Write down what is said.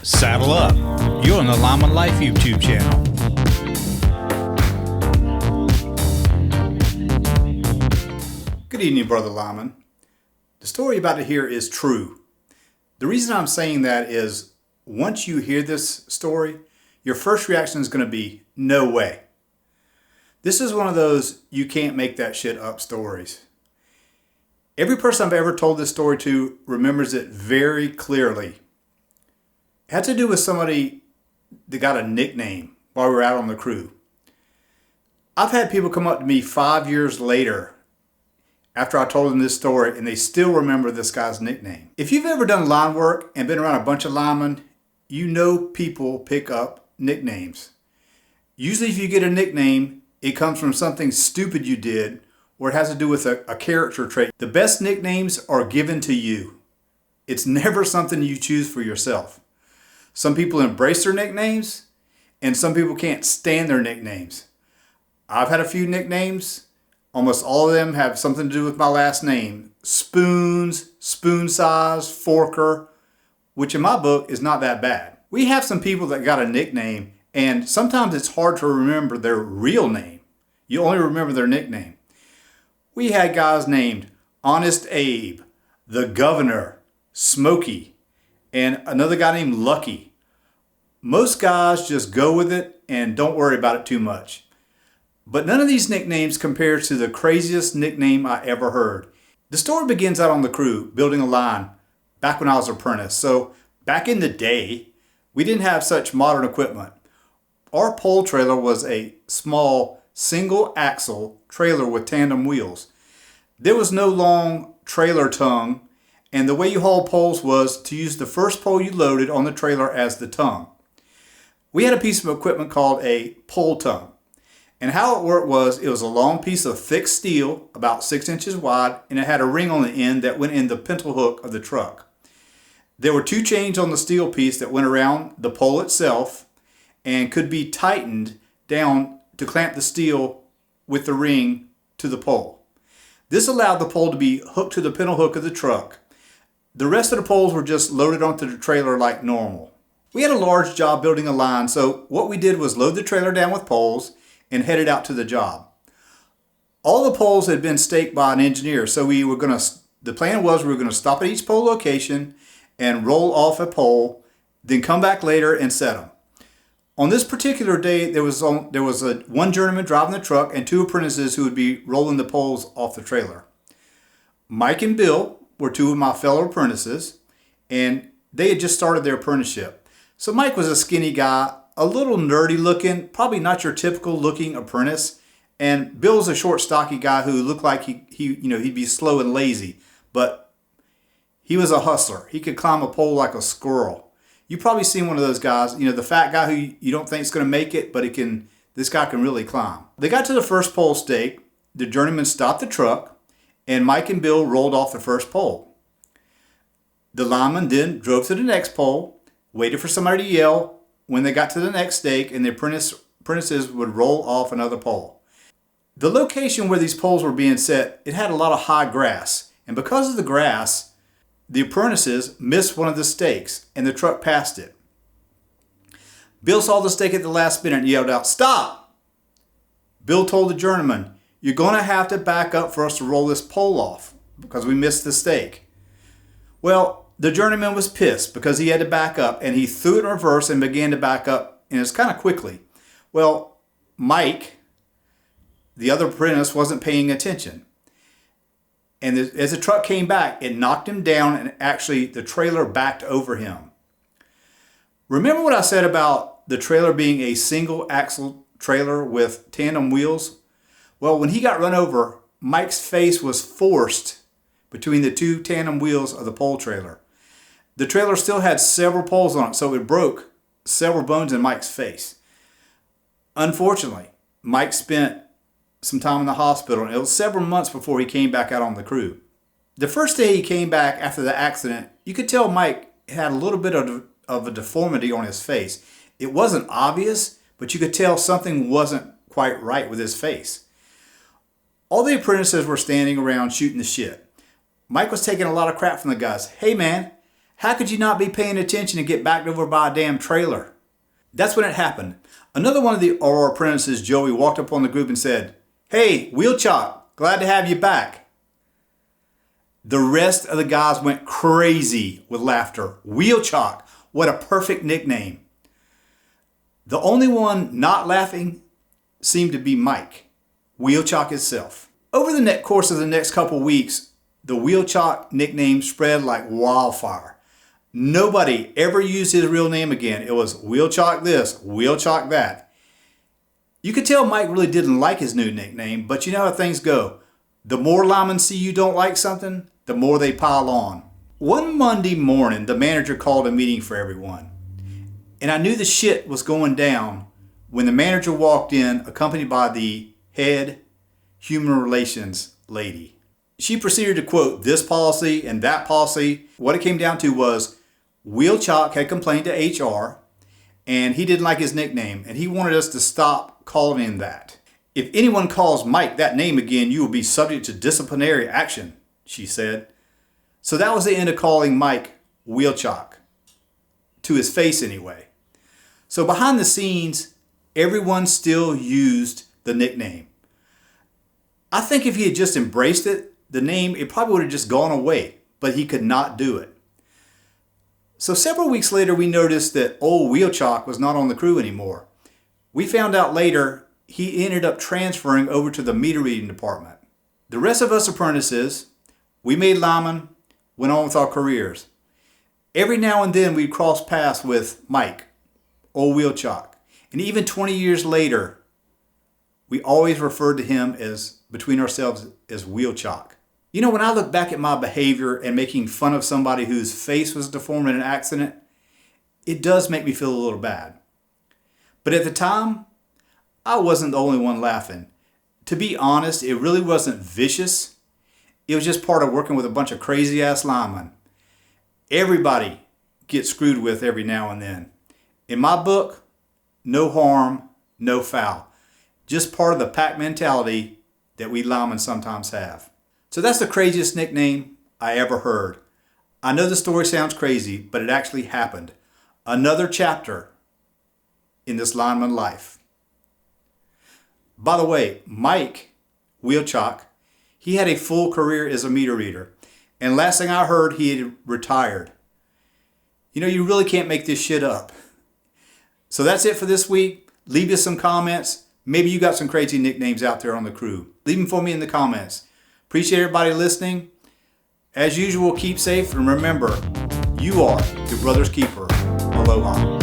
Saddle up. You're on the Lineman Life YouTube channel. Good evening, Brother Lineman. The story you're about to hear is true. The reason I'm saying that is once you hear this story, your first reaction is going to be, no way. This is one of those you can't make that shit up stories. Every person I've ever told this story to remembers it very clearly. It had to do with somebody that got a nickname while we were out on the crew. I've had people come up to me 5 years later after I told them this story and they still remember this guy's nickname. If you've ever done line work and been around a bunch of linemen, you know people pick up nicknames. Usually if you get a nickname, it comes from something stupid you did or it has to do with a character trait. The best nicknames are given to you. It's never something you choose for yourself. Some people embrace their nicknames and some people can't stand their nicknames. I've had a few nicknames. Almost all of them have something to do with my last name. Spoons, spoon size, forker, which in my book is not that bad. We have some people that got a nickname and sometimes it's hard to remember their real name. You only remember their nickname. We had guys named Honest Abe, the Governor, Smokey, and another guy named Lucky. Most guys just go with it and don't worry about it too much. But none of these nicknames compares to the craziest nickname I ever heard. The story begins out on the crew, building a line, back when I was an apprentice. So back in the day, we didn't have such modern equipment. Our pole trailer was a small single axle trailer with tandem wheels. There was no long trailer tongue, and the way you hauled poles was to use the first pole you loaded on the trailer as the tongue. We had a piece of equipment called a pole tongue. And how it worked was it was a long piece of thick steel, about 6 inches wide, and it had a ring on the end that went in the pintle hook of the truck. There were 2 chains on the steel piece that went around the pole itself and could be tightened down to clamp the steel with the ring to the pole. This allowed the pole to be hooked to the pintle hook of the truck. The rest of the poles were just loaded onto the trailer like normal. We had a large job building a line, so what we did was load the trailer down with poles and headed out to the job. All the poles had been staked by an engineer, so the plan was we were going to stop at each pole location and roll off a pole, then come back later and set them. On this particular day, there was one journeyman driving the truck and 2 apprentices who would be rolling the poles off the trailer. Mike and Bill were 2 of my fellow apprentices, and they had just started their apprenticeship. So Mike was a skinny guy, a little nerdy looking, probably not your typical looking apprentice, and Bill's a short, stocky guy who looked like he'd be slow and lazy, but he was a hustler. He could climb a pole like a squirrel. You've probably seen one of those guys, the fat guy who you don't think is going to make it, but this guy can really climb. They got to the first pole stake, the journeyman stopped the truck, and Mike and Bill rolled off the first pole. The lineman then drove to the next pole, waited for somebody to yell when they got to the next stake, and the apprentices would roll off another pole. The location where these poles were being set, it had a lot of high grass, and because of the grass, the apprentices missed one of the stakes, and the truck passed it. Bill saw the stake at the last minute and yelled out, "Stop!" Bill told the journeyman, "You're going to have to back up for us to roll this pole off because we missed the stake." Well, the journeyman was pissed because he had to back up, and he threw it in reverse and began to back up, and it's kind of quickly. Well, Mike, the other apprentice, wasn't paying attention. And as the truck came back, it knocked him down, and actually the trailer backed over him. Remember what I said about the trailer being a single axle trailer with tandem wheels? Well, when he got run over, Mike's face was forced between the 2 tandem wheels of the pole trailer. The trailer still had several poles on it, so it broke several bones in Mike's face. Unfortunately, Mike spent some time in the hospital, and it was several months before he came back out on the crew. The first day he came back after the accident, you could tell Mike had a little bit of a deformity on his face. It wasn't obvious, but you could tell something wasn't quite right with his face. All the apprentices were standing around shooting the shit. Mike was taking a lot of crap from the guys. "Hey man, How could you not be paying attention and get backed over by a damn trailer? That's when it happened. Another one of our apprentices, Joey, walked up on the group and said, "Hey, Wheel Chalk, glad to have you back." The rest of the guys went crazy with laughter. Wheel Chalk, what a perfect nickname. The only one not laughing seemed to be Mike, Wheel Chalk itself. Over the course of the next couple weeks, the Wheel Chalk nickname spread like wildfire. Nobody ever used his real name again. It was Wheel Chalk this, Wheel Chalk that. You could tell Mike really didn't like his new nickname, but you know how things go. The more linemen see you don't like something, the more they pile on. One Monday morning, the manager called a meeting for everyone. And I knew the shit was going down when the manager walked in, accompanied by the head human relations lady. She proceeded to quote this policy and that policy. What it came down to was Wheel Chalk had complained to HR and he didn't like his nickname and he wanted us to stop calling him that. "If anyone calls Mike that name again, you will be subject to disciplinary action," she said. So that was the end of calling Mike Wheel Chalk. To his face anyway. So behind the scenes, everyone still used the nickname. I think if he had just embraced it, the name, it probably would have just gone away, but he could not do it. So several weeks later, we noticed that old Wheel Chalk was not on the crew anymore. We found out later he ended up transferring over to the meter reading department. The rest of us apprentices, we made linemen, went on with our careers. Every now and then we'd cross paths with Mike, old Wheel Chalk. And even 20 years later, we always referred to him as, between ourselves, as Wheel Chalk. You know, when I look back at my behavior and making fun of somebody whose face was deformed in an accident, it does make me feel a little bad. But at the time, I wasn't the only one laughing. To be honest, it really wasn't vicious. It was just part of working with a bunch of crazy ass linemen. Everybody gets screwed with every now and then. In my book, no harm, no foul. Just part of the pack mentality that we linemen sometimes have. So that's the craziest nickname I ever heard. I know the story sounds crazy, but it actually happened. Another chapter in this lineman life. By the way, Mike Wheel Chalk, he had a full career as a meter reader. And last thing I heard, he had retired. You know, you really can't make this shit up. So that's it for this week. Leave us some comments. Maybe you got some crazy nicknames out there on the crew. Leave them for me in the comments. Appreciate everybody listening. As usual, keep safe and remember, you are your brother's keeper. Aloha.